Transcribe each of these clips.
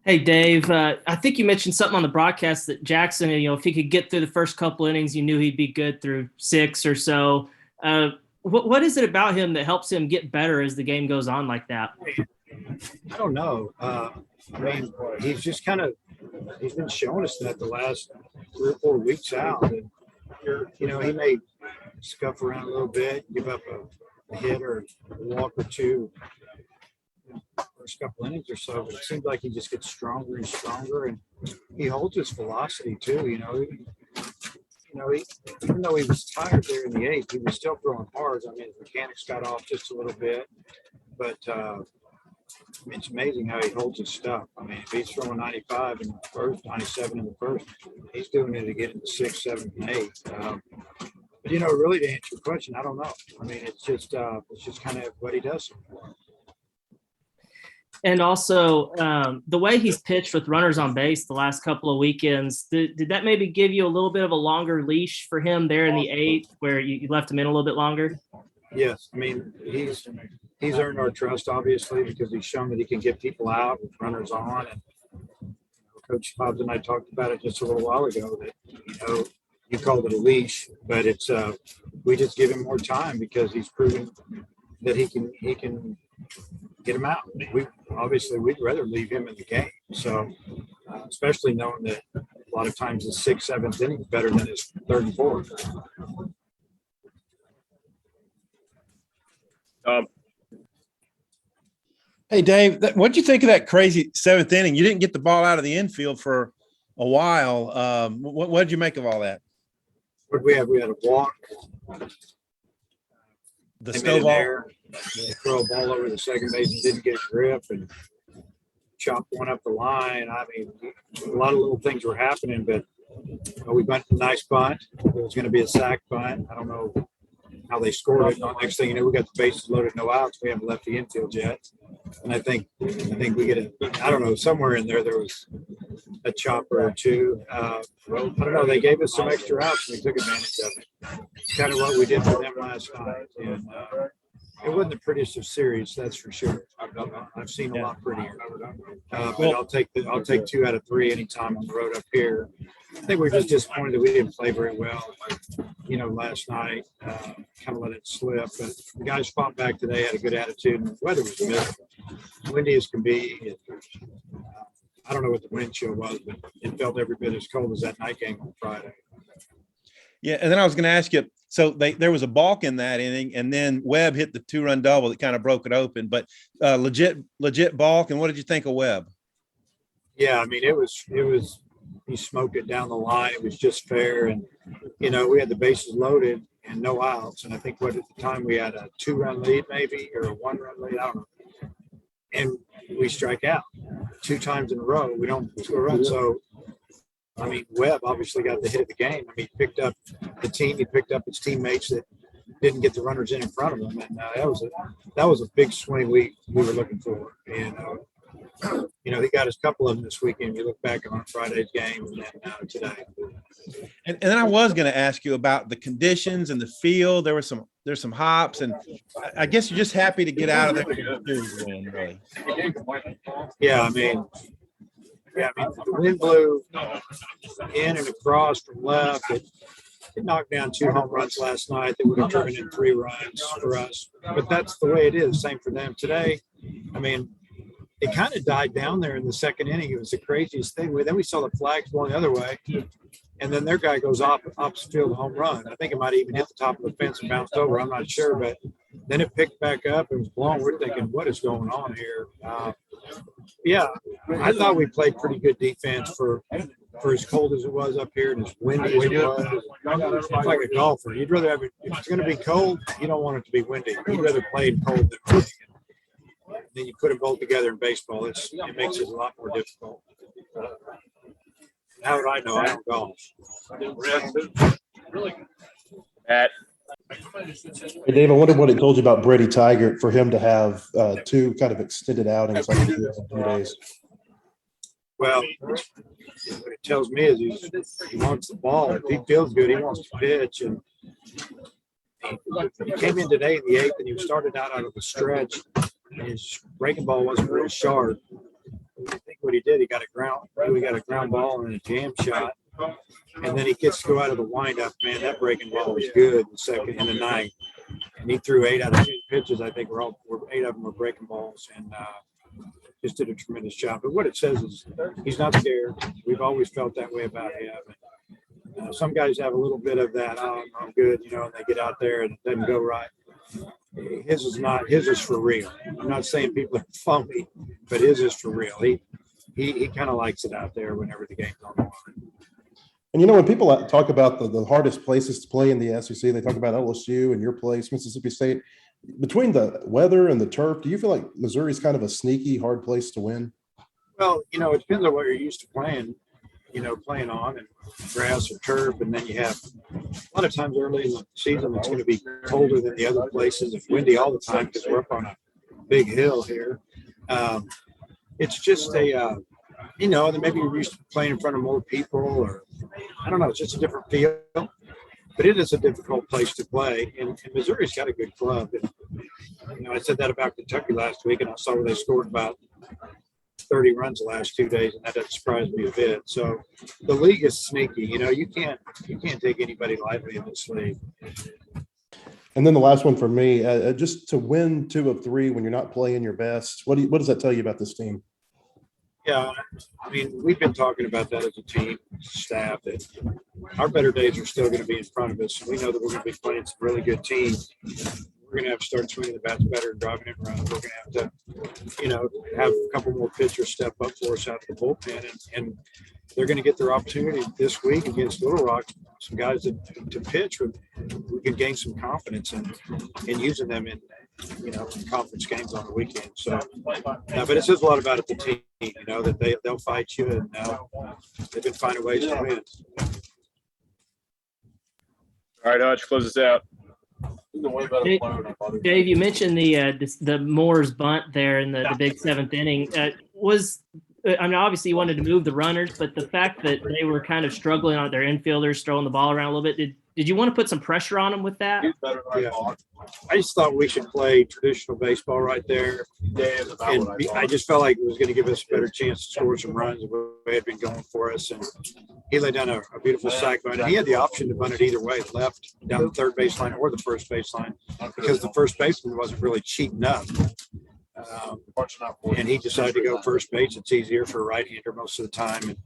Hey, Dave, I think you mentioned something on the broadcast that Jackson, if he could get through the first couple innings, you knew he'd be good through six or so. What is it about him that helps him get better as the game goes on like that? I don't know. I mean, he's just he's been showing us that the last 3 or 4 weeks out. And, he may scuff around a little bit, give up a hit or a walk or two first couple innings or so, but it seems like he just gets stronger and stronger, and he holds his velocity too. Even though he was tired there in the eighth, he was still throwing hard. I mean, his mechanics got off just a little bit, but it's amazing how he holds his stuff. I mean, if he's throwing 95 in the first, 97 in the first, he's doing it to get into sixth, seventh, and eighth. But really, to answer your question, I don't know. I mean, it's just kind of what he does. And also, the way he's pitched with runners on base the last couple of weekends, did that maybe give you a little bit of a longer leash for him there in the eighth, where you left him in a little bit longer? Yes, I mean he's earned our trust, obviously, because he's shown that he can get people out with runners on. And Coach Hobbs and I talked about it just a little while ago that you called it a leash, but it's we just give him more time because he's proven that he can get him out. We'd rather leave him in the game. So, especially knowing that a lot of times his sixth, seventh inning is better than his third and fourth. Hey, Dave, what'd you think of that crazy seventh inning? You didn't get the ball out of the infield for a while. What did you make of all that? What did we have? We had a walk. The snowball. They throw a ball over the second base and didn't get a grip and chopped one up the line. I mean, a lot of little things were happening, but we bunted a nice bunt. It was going to be a sack bunt. I don't know how they scored it. Next thing you know, we got the bases loaded, no outs. We haven't left the infield yet. And I think we get I don't know, somewhere in there was a chopper or two. I don't know. They gave us some extra outs and we took advantage of it. Kind of what we did for them last night. And it wasn't the prettiest of series, that's for sure. I've seen a lot prettier. But I'll take 2 out of 3 anytime on the road up here. I think we're just disappointed that we didn't play very well, last night. Kind of let it slip. But the guys fought back today, had a good attitude, and the weather was miserable. Windy as can be. I don't know what the wind chill was, but it felt every bit as cold as that night game on Friday. Yeah, and then I was going to ask you, so there was a balk in that inning, and then Webb hit the 2-run double that kind of broke it open. But legit balk. And what did you think of Webb? Yeah, I mean, it was he smoked it down the line. It was just fair, and we had the bases loaded and no outs. And I think at the time we had a 2-run lead, maybe, or a 1-run lead. I don't know. And we strike out 2 times in a row. We don't score a run. So, I mean, Webb obviously got the hit of the game. I mean, he picked up the team. He picked up his teammates that didn't get the runners in front of him. And that was a big swing we were looking for. And, he got his couple of them this weekend. You look back on Friday's game and then today. And then I was going to ask you about the conditions and the field. There's some hops, and I guess you're just happy to get out of there. Really. Yeah, I mean, the wind blew in and across from left. It knocked down 2 home runs last night that would have driven in 3 runs for us. But that's the way it is. Same for them today. I mean, it kind of died down there in the second inning. It was the craziest thing. Then we saw the flags going the other way, and then their guy goes opposite field home run. I think it might have even hit the top of the fence and bounced over. I'm not sure, but then it picked back up and was blown. We're thinking, what is going on here? Yeah, I thought we played pretty good defense for as cold as it was up here and as windy as it was. It's like a golfer. You'd rather have it, if it's going to be cold, you don't want it to be windy. You'd rather play in cold than windy. Then you put them both together in baseball. It makes it a lot more difficult. How would I know? I don't golf. Matt. Hey, Dave, I wonder what it told you about Brady Tigert for him to have 2 kind of extended outings like he did in 2 days. Well, what it tells me is he wants the ball. If he feels good, he wants to pitch. And he came in today in the 8th, and he started out of the stretch. And his breaking ball wasn't very sharp. I think what he did. He got a ground ball and a jam shot. And then he gets to go out of the windup. Man, that breaking ball was good in the ninth. And he threw 8 out of 10 pitches. I think 8 of them were breaking balls, and just did a tremendous job. But what it says is he's not scared. We've always felt that way about him. And, some guys have a little bit of that. Oh, I'm good, and they get out there and it doesn't go right. His is not. His is for real. I'm not saying people are phony, but his is for real. He kind of likes it out there whenever the game's on the line. And when people talk about the hardest places to play in the SEC, they talk about LSU and your place, Mississippi State. Between the weather and the turf, do you feel like Missouri's kind of a sneaky hard place to win? Well, it depends on what you're used to playing, playing on, and grass or turf. And then you have a lot of times early in the season, it's going to be colder than the other places. It's windy all the time because we're up on a big hill here. It's just then maybe you're used to playing in front of more people, or I don't know, it's just a different feel. But it is a difficult place to play, and Missouri's got a good club. And, I said that about Kentucky last week, and I saw where they scored about 30 runs the last 2 days, and that doesn't surprise me a bit. So the league is sneaky. You can't take anybody lightly in this league. And then the last one for me, just to win 2 of 3 when you're not playing your best, what does that tell you about this team? Yeah, we've been talking about that as a team, staff, that our better days are still going to be in front of us. We know that we're going to be playing some really good teams. We're going to have to start swinging the bats better and driving it around. We're going to have to, have a couple more pitchers step up for us out of the bullpen, and they're going to get their opportunity this week against Little Rock. Some guys to pitch with, we can gain some confidence in using them in conference games on the weekend. So, but it says a lot about the team, that they'll fight you, and they can find ways to win. All right, Hutch, close us out. Dave, you mentioned the Moore's bunt there in the big 7th inning. Obviously you wanted to move the runners, but the fact that they were kind of struggling on their infielders, throwing the ball around a little bit, did you want to put some pressure on them with that? Yeah. I just thought we should play traditional baseball right there. And I just felt like it was going to give us a better chance to score some runs the way it had been going for us. And he laid down a beautiful sack bunt. He had the option to bunt it either way, left, down the third baseline, or the first baseline, because the first baseman wasn't really cheating up. And he decided to go first base. It's easier for a right-hander most of the time. And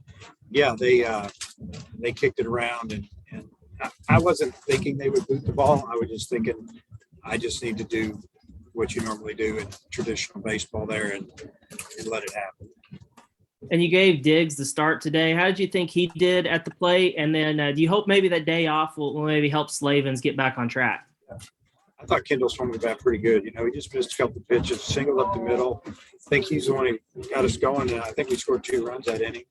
yeah, they kicked it around, and I wasn't thinking they would boot the ball. I was just thinking I just need to do what you normally do in traditional baseball there and let it happen. And you gave Diggs the start today. How did you think he did at the plate? And then do you hope maybe that day off will maybe help Slavens get back on track? I thought Kendall swung the bat pretty good. He just missed a couple of pitches, singled up the middle. I think he's the one who got us going. And I think we scored 2 runs that inning.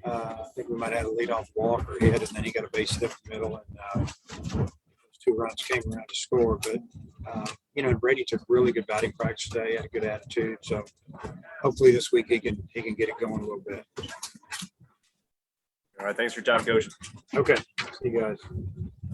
I think we might have had a leadoff walk or hit, and then he got a base hit up the middle. And those 2 runs came around to score. But, Brady took really good batting practice today, had a good attitude. So hopefully this week he can get it going a little bit. All right, thanks for your time, Coach. Okay. See you guys.